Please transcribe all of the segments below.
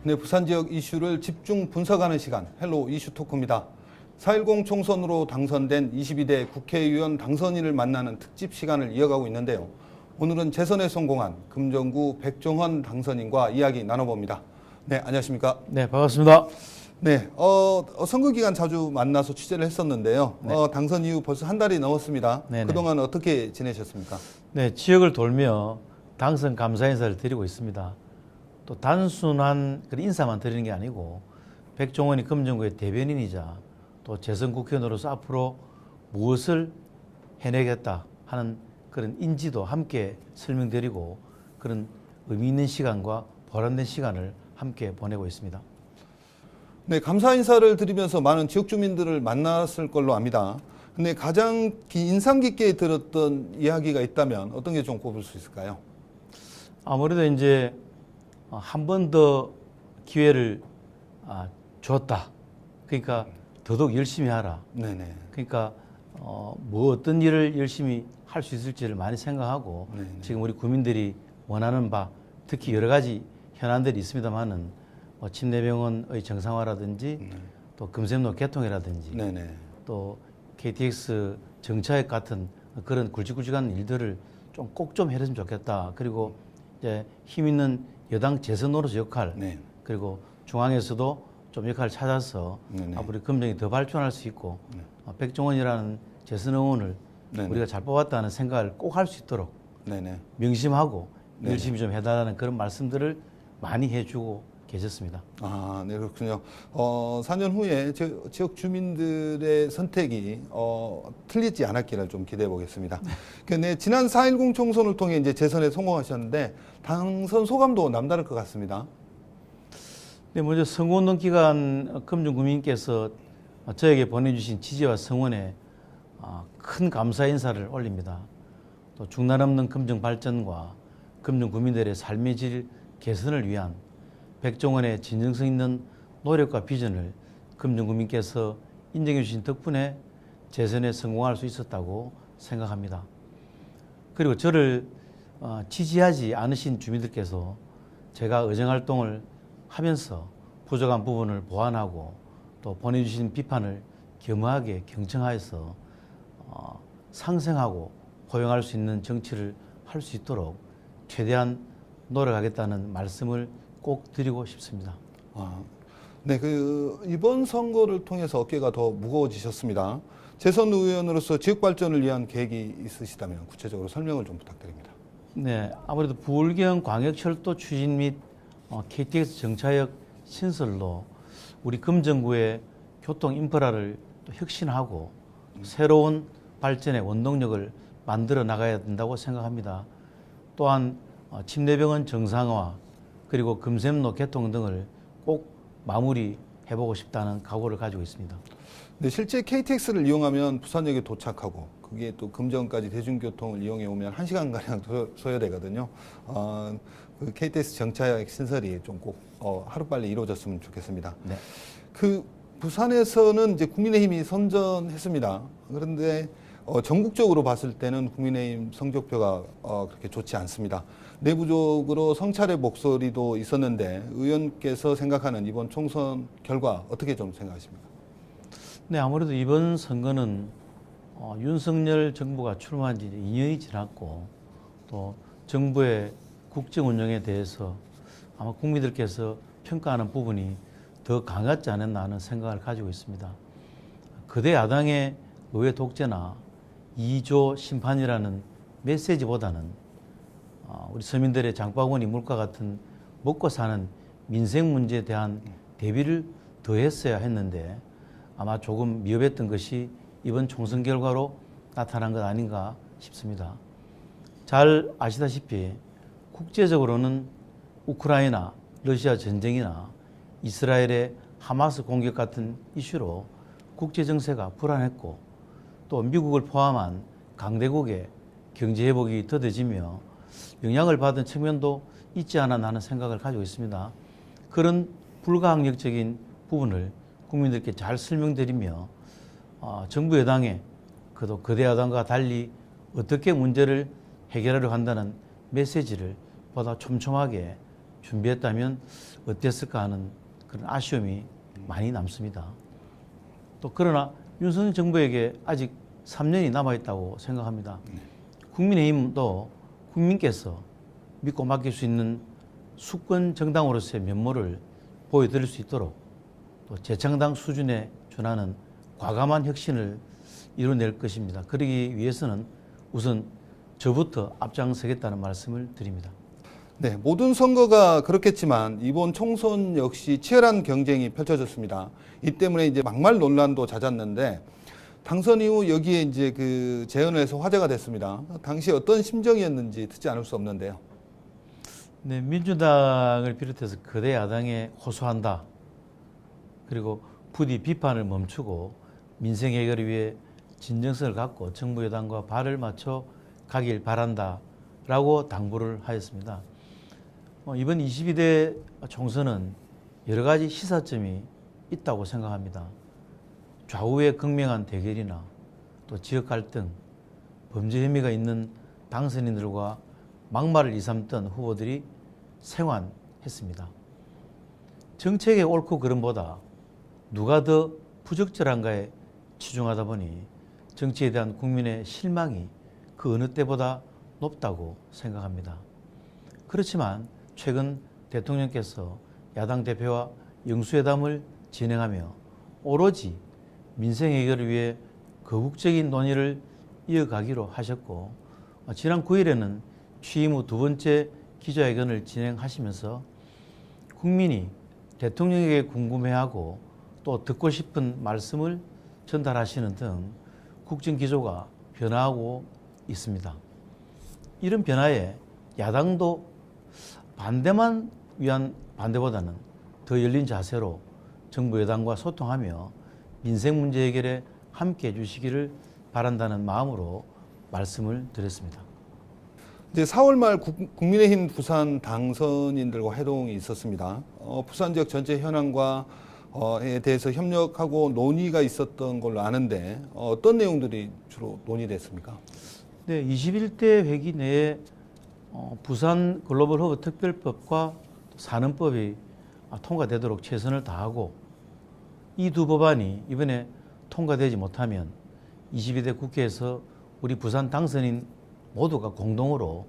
네, 부산 지역 이슈를 집중 분석하는 시간, 헬로 이슈 토크입니다. 4.10 총선으로 당선된 22대 국회의원 당선인을 만나는 특집 시간을 이어가고 있는데요. 오늘은 재선에 성공한 금정구 백종원 당선인과 이야기 나눠봅니다. 네, 안녕하십니까? 네, 반갑습니다. 네, 선거 기간 자주 만나서 취재를 했었는데요. 네. 당선 이후 벌써 한 달이 넘었습니다. 네네. 그동안 어떻게 지내셨습니까? 네, 지역을 돌며 당선 감사 인사를 드리고 있습니다. 또 단순한 그런 인사만 드리는 게 아니고 백종원이 금정구의 대변인이자 또 재선 국회의원으로서 앞으로 무엇을 해내겠다 하는 그런 인지도 함께 설명드리고 그런 의미 있는 시간과 보람된 시간을 함께 보내고 있습니다. 네, 감사 인사를 드리면서 많은 지역 주민들을 만났을 걸로 압니다. 근데 가장 인상 깊게 들었던 이야기가 있다면 어떤 게 좀 꼽을 수 있을까요? 아무래도 이제 한 번 더 기회를 줬다. 그러니까 더더욱 열심히 하라. 네네. 그러니까 뭐 어떤 일을 열심히 할 수 있을지를 많이 생각하고 네네. 지금 우리 국민들이 원하는 바 특히 여러 가지 현안들이 있습니다만은 침례병원의 정상화라든지 또 금샘로 개통이라든지 네네. 또 KTX 정차역 같은 그런 굵직굵직한 일들을 좀 꼭 좀 해줬으면 좋겠다. 그리고 이제 힘 있는 여당 재선으로서 역할 네. 그리고 중앙에서도 좀 역할을 찾아서 네네. 앞으로 금정이 더 발전할 수 있고 백종원이라는 재선 의원을 네네. 우리가 잘 뽑았다는 생각을 꼭 할 수 있도록 네네. 명심하고 네네. 열심히 좀 해달라는 그런 말씀들을 많이 해주고 계셨습니다. 아, 네, 그렇군요. 4년 후에 지역 주민들의 선택이 틀리지 않았기를 좀 기대해 보겠습니다. 근데 지난 4.10 총선을 통해 이제 재선에 성공하셨는데 당선 소감도 남다를 것 같습니다. 네, 먼저 선거운동 기간 금정 구민께서 저에게 보내주신 지지와 성원에 큰 감사 인사를 올립니다. 또 중단 없는 금정 발전과 금정 구민들의 삶의 질 개선을 위한 백종원의 진정성 있는 노력과 비전을 금정 구민께서 인정해 주신 덕분에 재선에 성공할 수 있었다고 생각합니다. 그리고 저를 지지하지 않으신 주민들께서 제가 의정활동을 하면서 부족한 부분을 보완하고 또 보내주신 비판을 겸허하게 경청하여서 상생하고 포용할 수 있는 정치를 할 수 있도록 최대한 노력하겠다는 말씀을 꼭 드리고 싶습니다. 네, 이번 선거를 통해서 어깨가 더 무거워지셨습니다. 재선 의원으로서 지역 발전을 위한 계획이 있으시다면 구체적으로 설명을 좀 부탁드립니다. 네, 아무래도 부울경 광역철도 추진 및 KTX 정차역 신설로 우리 금정구의 교통 인프라를 또 혁신하고 새로운 발전의 원동력을 만들어 나가야 된다고 생각합니다. 또한 침례병원 정상화 그리고 금샘로 개통 등을 꼭 마무리해보고 싶다는 각오를 가지고 있습니다. 네, 실제 KTX를 이용하면 부산역에 도착하고 그게 또 금정까지 대중교통을 이용해 오면 1시간가량 소요되거든요. 그 KTX 정차역 신설이 좀 꼭 하루빨리 이루어졌으면 좋겠습니다. 네. 부산에서는 이제 국민의힘이 선전했습니다. 그런데 전국적으로 봤을 때는 국민의힘 성적표가 그렇게 좋지 않습니다. 내부적으로 성찰의 목소리도 있었는데 의원께서 생각하는 이번 총선 결과 어떻게 좀 생각하십니까? 네, 아무래도 이번 선거는 윤석열 정부가 출마한 지 2년이 지났고 또 정부의 국정 운영에 대해서 아마 국민들께서 평가하는 부분이 더 강했지 않았나 하는 생각을 가지고 있습니다. 거대 야당의 의회 독재나 2조 심판이라는 메시지보다는 우리 서민들의 장바구니 물가 같은 먹고 사는 민생 문제에 대한 대비를 더 했어야 했는데 아마 조금 미흡했던 것이 이번 총선 결과로 나타난 것 아닌가 싶습니다. 잘 아시다시피 국제적으로는 우크라이나, 러시아 전쟁이나 이스라엘의 하마스 공격 같은 이슈로 국제 정세가 불안했고 또 미국을 포함한 강대국의 경제 회복이 더뎌지며 영향을 받은 측면도 있지 않아 하는 생각을 가지고 있습니다. 그런 불가항력적인 부분을 국민들께 잘 설명드리며 정부 여당의 그도 거대 여당과 달리 어떻게 문제를 해결하려 한다는 메시지를 보다 촘촘하게 준비했다면 어땠을까 하는 그런 아쉬움이 많이 남습니다. 또 그러나 윤석열 정부에게 아직 3년이 남아있다고 생각합니다. 국민의힘도 국민께서 믿고 맡길 수 있는 수권 정당으로서의 면모를 보여드릴 수 있도록 또 재창당 수준에 준하는 과감한 혁신을 이뤄낼 것입니다. 그러기 위해서는 우선 저부터 앞장서겠다는 말씀을 드립니다. 네, 모든 선거가 그렇겠지만 이번 총선 역시 치열한 경쟁이 펼쳐졌습니다. 이 때문에 이제 막말 논란도 잦았는데 당선 이후 여기에 이제 그 재연을 해서 화제가 됐습니다. 당시 어떤 심정이었는지 듣지 않을 수 없는데요. 네, 민주당을 비롯해서 거대 야당에 호소한다. 그리고 부디 비판을 멈추고 민생 해결을 위해 진정성을 갖고 정부 여당과 발을 맞춰 가길 바란다. 라고 당부를 하였습니다. 이번 22대 총선은 여러 가지 시사점이 있다고 생각합니다. 좌우의 극명한 대결이나 또 지역 갈등, 범죄 혐의가 있는 당선인들과 막말을 이삼던 후보들이 생환했습니다. 정책의 옳고 그름보다 누가 더 부적절한가에 치중하다 보니 정치에 대한 국민의 실망이 그 어느 때보다 높다고 생각합니다. 그렇지만 최근 대통령께서 야당 대표와 영수회담을 진행하며 오로지 민생 해결을 위해 거국적인 논의를 이어가기로 하셨고 지난 9일에는 취임 후 두 번째 기자회견을 진행하시면서 국민이 대통령에게 궁금해하고 또 듣고 싶은 말씀을 전달하시는 등 국정기조가 변화하고 있습니다. 이런 변화에 야당도 반대만 위한 반대보다는 더 열린 자세로 정부 여당과 소통하며 민생 문제 해결에 함께해 주시기를 바란다는 마음으로 말씀을 드렸습니다. 이제 4월 말 국민의힘 부산 당선인들과 회동이 있었습니다. 부산 지역 전체 현황과에 대해서 협력하고 논의가 있었던 걸로 아는데 어떤 내용들이 주로 논의됐습니까? 네, 21대 회기 내에 부산 글로벌 허브 특별법과 산업법이 통과되도록 최선을 다하고 이 두 법안이 이번에 통과되지 못하면 22대 국회에서 우리 부산 당선인 모두가 공동으로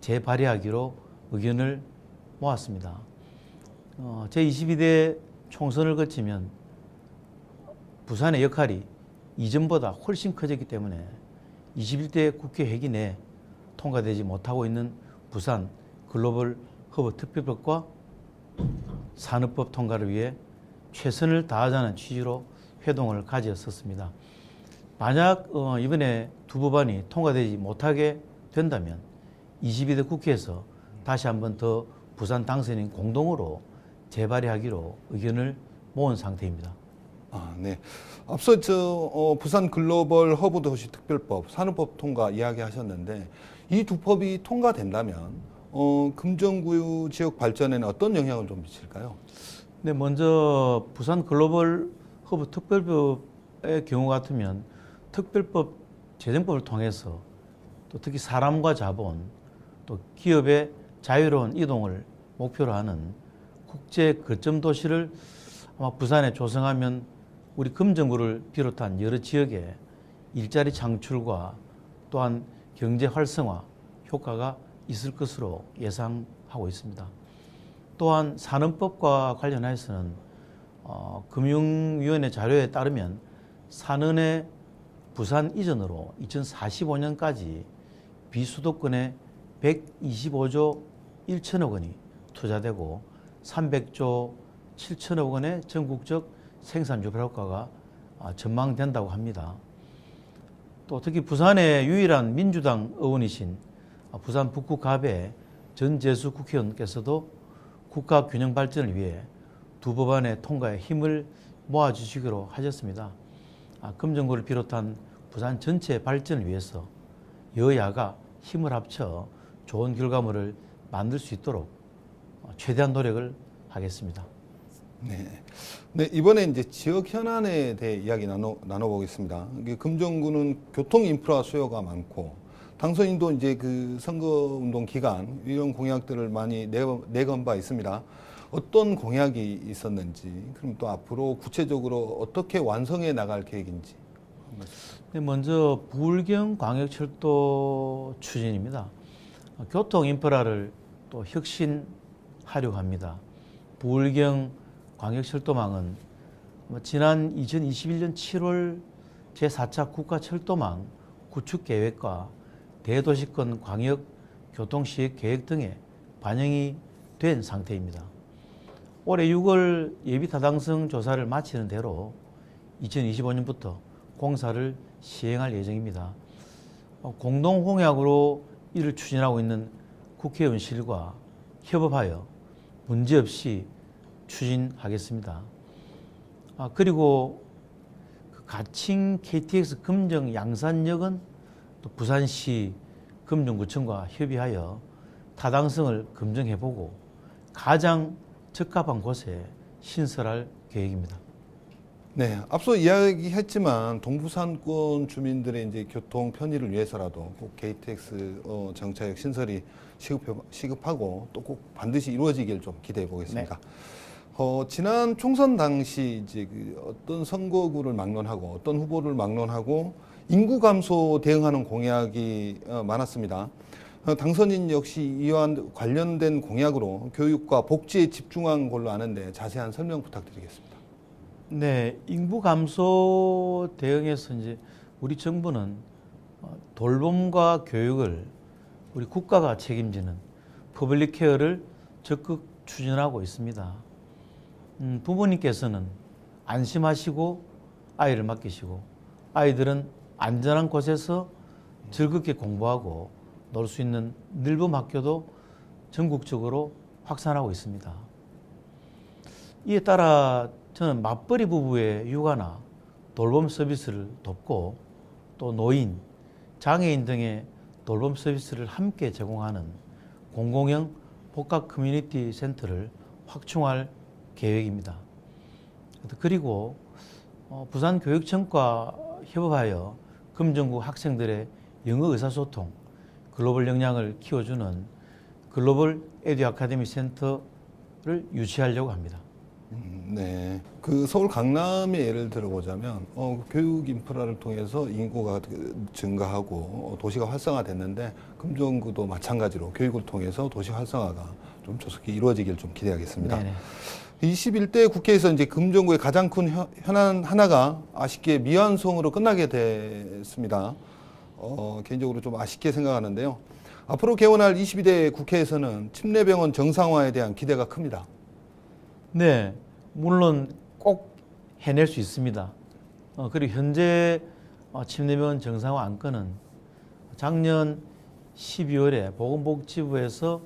재발의하기로 의견을 모았습니다. 제22대 총선을 거치면 부산의 역할이 이전보다 훨씬 커졌기 때문에 21대 국회 회기 내에 통과되지 못하고 있는 부산 글로벌 허브 특별법과 산업법 통과를 위해 최선을 다하자는 취지로 회동을 가졌었습니다. 만약 이번에 두 법안이 통과되지 못하게 된다면 22대 국회에서 다시 한번 더 부산 당선인 공동으로 재발의하기로 의견을 모은 상태입니다. 네. 앞서 부산 글로벌 허브 도시 특별법, 산업법 통과 이야기하셨는데 이 두 법이 통과된다면 금정구유 지역 발전에는 어떤 영향을 좀 미칠까요? 네, 먼저 부산 글로벌 허브 특별법의 경우 같으면 특별법 제정법을 통해서 또 특히 사람과 자본 또 기업의 자유로운 이동을 목표로 하는 국제 거점 도시를 아마 부산에 조성하면 우리 금정구를 비롯한 여러 지역에 일자리 창출과 또한 경제 활성화 효과가 있을 것으로 예상하고 있습니다. 또한 산업법과 관련해서는 금융위원회 자료에 따르면 산은의 부산 이전으로 2045년까지 비수도권에 125조 1천억 원이 투자되고 300조 7천억 원의 전국적 생산 유발 효과가 전망된다고 합니다. 또 특히 부산의 유일한 민주당 의원이신 부산 북구 갑의 전재수 국회의원께서도 국가 균형 발전을 위해 두 법안의 통과에 힘을 모아주시기로 하셨습니다. 금정구를 비롯한 부산 전체 발전을 위해서 여야가 힘을 합쳐 좋은 결과물을 만들 수 있도록 최대한 노력을 하겠습니다. 네, 이번에 이제 지역 현안에 대해 이야기 나눠보겠습니다. 금정구는 교통 인프라 수요가 많고 당선인도 이제 그 선거운동 기간 이런 공약들을 많이 내건 바 있습니다. 어떤 공약이 있었는지, 그럼 또 앞으로 구체적으로 어떻게 완성해 나갈 계획인지. 네, 먼저 부울경 광역철도 추진입니다. 교통 인프라를 또 혁신하려고 합니다. 부울경 광역철도망은 지난 2021년 7월 제4차 국가철도망 구축 계획과 대도시권 광역 교통시획 계획 등에 반영이 된 상태입니다. 올해 6월 예비 타당성 조사를 마치는 대로 2025년부터 공사를 시행할 예정입니다. 공동 공약으로 이를 추진하고 있는 국회의원실과 협업하여 문제없이 추진하겠습니다. 그리고 가칭 KTX 금정 양산역은 또 부산시 금정구청과 협의하여 타당성을 검증해보고 가장 적합한 곳에 신설할 계획입니다. 네, 앞서 이야기했지만 동부산권 주민들의 이제 교통 편의를 위해서라도 꼭 KTX 정차역 신설이 시급하고 또 꼭 반드시 이루어지길 좀 기대해 보겠습니다. 네. 지난 총선 당시 이제 그 어떤 선거구를 막론하고 어떤 후보를 막론하고 인구 감소 대응하는 공약이 많았습니다. 당선인 역시 이와 관련된 공약으로 교육과 복지에 집중한 걸로 아는데 자세한 설명 부탁드리겠습니다. 네, 인구 감소 대응에서 이제 우리 정부는 돌봄과 교육을 우리 국가가 책임지는 퍼블릭 케어를 적극 추진하고 있습니다. 부모님께서는 안심하시고 아이를 맡기시고 아이들은 안전한 곳에서 즐겁게 공부하고 놀 수 있는 늘봄 학교도 전국적으로 확산하고 있습니다. 이에 따라 저는 맞벌이 부부의 육아나 돌봄 서비스를 돕고 또 노인, 장애인 등의 돌봄 서비스를 함께 제공하는 공공형 복합 커뮤니티 센터를 확충할 계획입니다. 그리고 부산교육청과 협업하여 금정구 학생들의 영어 의사소통, 글로벌 역량을 키워주는 글로벌 에듀 아카데미 센터를 유치하려고 합니다. 네. 그 서울 강남의 예를 들어보자면 교육 인프라를 통해서 인구가 증가하고 도시가 활성화됐는데 금정구도 마찬가지로 교육을 통해서 도시 활성화가 좀 조속히 이루어지길 좀 기대하겠습니다. 네네. 21대 국회에서 이제 금정구의 가장 큰 현안 하나가 아쉽게 미완성으로 끝나게 됐습니다. 개인적으로 좀 아쉽게 생각하는데요. 앞으로 개원할 22대 국회에서는 침례병원 정상화에 대한 기대가 큽니다. 네, 물론 꼭 해낼 수 있습니다. 그리고 현재 침례병원 정상화 안건은 작년 12월에 보건복지부에서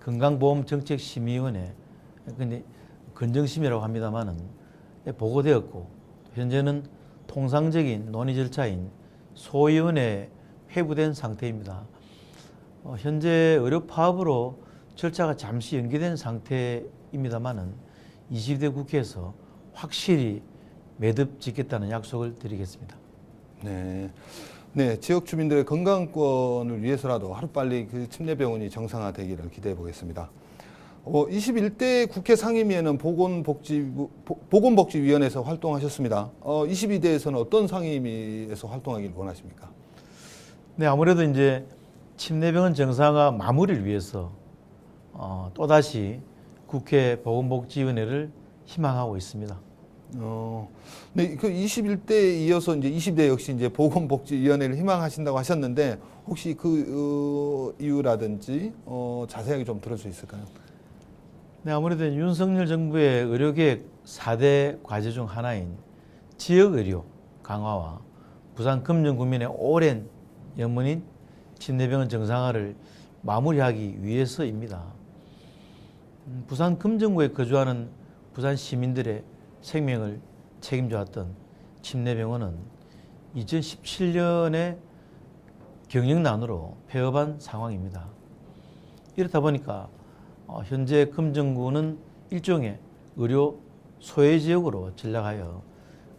건강보험정책심의위원회, 근데 건정심이라고 합니다만은 보고되었고 현재는 통상적인 논의 절차인 소위원회에 회부된 상태입니다. 현재 의료 파업으로 절차가 잠시 연기된 상태입니다만은 22대 국회에서 확실히 매듭 짓겠다는 약속을 드리겠습니다. 네. 네, 지역 주민들의 건강권을 위해서라도 하루빨리 그 침례병원이 정상화되기를 기대해 보겠습니다. 21대 국회 상임위에는 보건복지위원회에서 활동하셨습니다. 22대에서는 어떤 상임위에서 활동하기를 원하십니까? 네, 아무래도 이제 침례병원 정상화 마무리를 위해서 또다시 국회 보건복지위원회를 희망하고 있습니다. 네, 그 21대에 이어서 이제 20대 역시 이제 보건복지위원회를 희망하신다고 하셨는데 혹시 그 이유라든지 자세하게 좀 들을 수 있을까요? 네, 아무래도 윤석열 정부의 의료계획 4대 과제 중 하나인 지역의료 강화와 부산 금정구민의 오랜 염원인 침례병원 정상화를 마무리하기 위해서입니다. 부산 금정구에 거주하는 부산 시민들의 생명을 책임져왔던 침례병원은 2017년에 경영난으로 폐업한 상황입니다. 이렇다 보니까 현재 금정구는 일종의 의료 소외지역으로 전락하여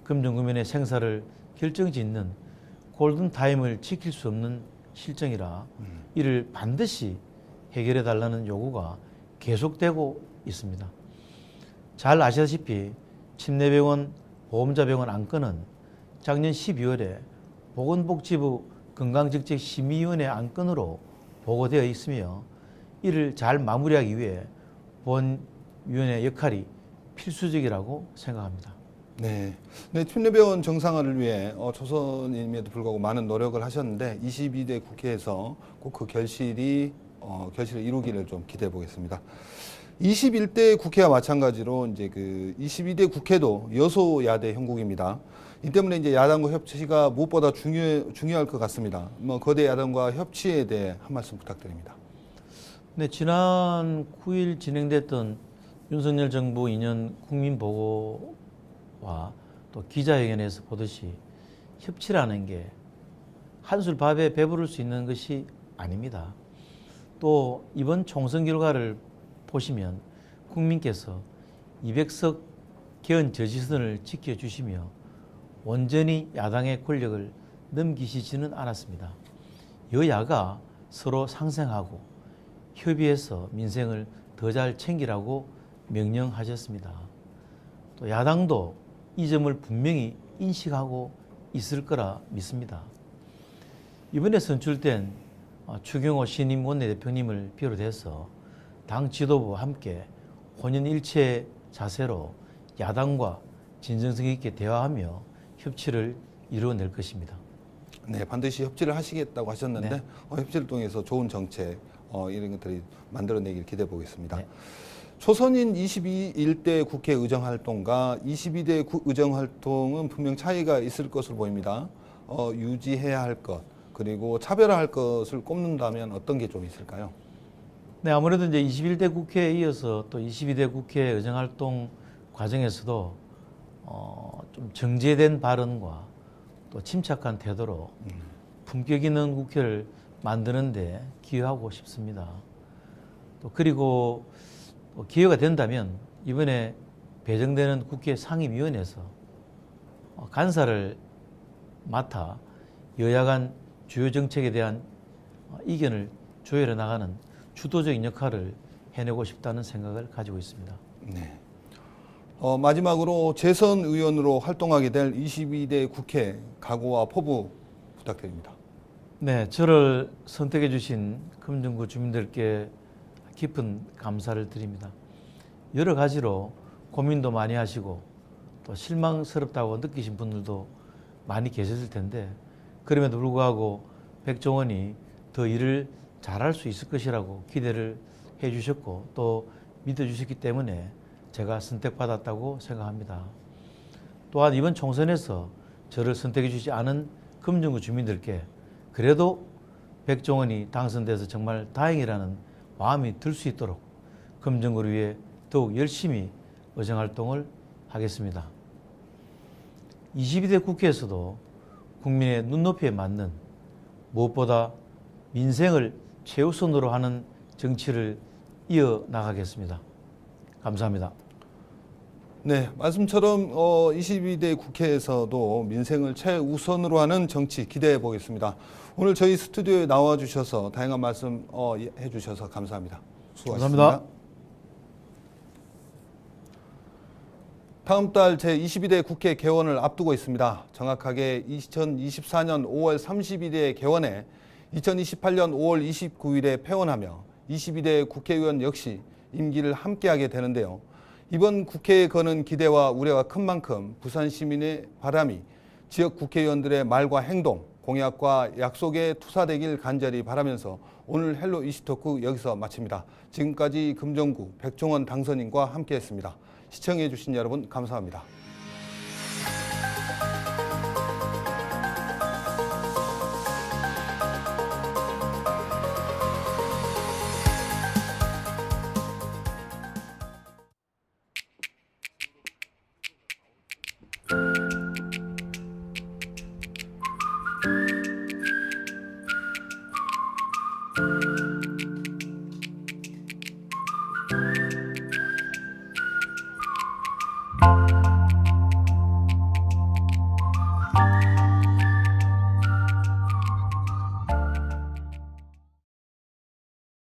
금정구민의 생사를 결정짓는 골든타임을 지킬 수 없는 실정이라 이를 반드시 해결해 달라는 요구가 계속되고 있습니다. 잘 아시다시피 침례병원, 보험자병원 안건은 작년 12월에 보건복지부 건강정책심의위원회 안건으로 보고되어 있으며 이를 잘 마무리하기 위해 본 위원회 역할이 필수적이라고 생각합니다. 네, 침례병원 정상화를 위해 초선임에도 불구하고 많은 노력을 하셨는데 22대 국회에서 꼭 그 결실을 이루기를 좀 기대해 보겠습니다. 21대 국회와 마찬가지로 이제 그 22대 국회도 여소야대 형국입니다. 이 때문에 이제 야당과 협치가 무엇보다 중요할 것 같습니다. 거대 야당과 협치에 대해 한 말씀 부탁드립니다. 네, 지난 9일 진행됐던 윤석열 정부 2년 국민보고와 또 기자회견에서 보듯이 협치라는 게 한술 밥에 배부를 수 있는 것이 아닙니다. 또 이번 총선 결과를 보시면 국민께서 200석 개헌 저지선을 지켜주시며 온전히 야당의 권력을 넘기시지는 않았습니다. 여야가 서로 상생하고 협의해서 민생을 더 잘 챙기라고 명령하셨습니다. 또 야당도 이 점을 분명히 인식하고 있을 거라 믿습니다. 이번에 선출된 추경호 신임 원내대표님을 비롯해서 당 지도부와 함께 혼연일체 자세로 야당과 진정성 있게 대화하며 협치를 이루어낼 것입니다. 네, 반드시 협치를 하시겠다고 하셨는데 네. 협치를 통해서 좋은 정책 이런 것들이 만들어내길 기대해 보겠습니다. 네. 초선인 21대 국회 의정활동과 22대 의정활동은 분명 차이가 있을 것으로 보입니다. 유지해야 할 것, 그리고 차별화할 것을 꼽는다면 어떤 게 좀 있을까요? 네, 아무래도 이제 21대 국회에 이어서 또 22대 국회 의정활동 과정에서도 좀 정제된 발언과 또 침착한 태도로 품격 있는 국회를 만드는데 기여하고 싶습니다. 또 그리고 기회가 된다면 이번에 배정되는 국회 상임위원회에서 간사를 맡아 여야 간 주요 정책에 대한 이견을 조율해 나가는 주도적인 역할을 해내고 싶다는 생각을 가지고 있습니다. 네. 마지막으로 재선 의원으로 활동하게 될 22대 국회 각오와 포부 부탁드립니다. 네, 저를 선택해 주신 금정구 주민들께 깊은 감사를 드립니다. 여러 가지로 고민도 많이 하시고 또 실망스럽다고 느끼신 분들도 많이 계셨을 텐데 그럼에도 불구하고 백종원이 더 일을 잘할 수 있을 것이라고 기대를 해 주셨고 또 믿어주셨기 때문에 제가 선택받았다고 생각합니다. 또한 이번 총선에서 저를 선택해 주지 않은 금정구 주민들께 그래도 백종원이 당선돼서 정말 다행이라는 마음이 들 수 있도록 금정구를 위해 더욱 열심히 의정활동을 하겠습니다. 22대 국회에서도 국민의 눈높이에 맞는 무엇보다 민생을 최우선으로 하는 정치를 이어나가겠습니다. 감사합니다. 네, 말씀처럼 22대 국회에서도 민생을 최우선으로 하는 정치 기대해 보겠습니다. 오늘 저희 스튜디오에 나와 주셔서 다양한 말씀 해 주셔서 감사합니다. 수고하셨습니다. 감사합니다. 다음 달 제22대 국회 개원을 앞두고 있습니다. 정확하게 2024년 5월 30일에 개원해 2028년 5월 29일에 폐원하며 22대 국회의원 역시 임기를 함께하게 되는데요. 이번 국회에 거는 기대와 우려가 큰 만큼 부산 시민의 바람이 지역 국회의원들의 말과 행동, 공약과 약속에 투사되길 간절히 바라면서 오늘 헬로 이슈토크 여기서 마칩니다. 지금까지 금정구 백종원 당선인과 함께했습니다. 시청해 주신 여러분 감사합니다.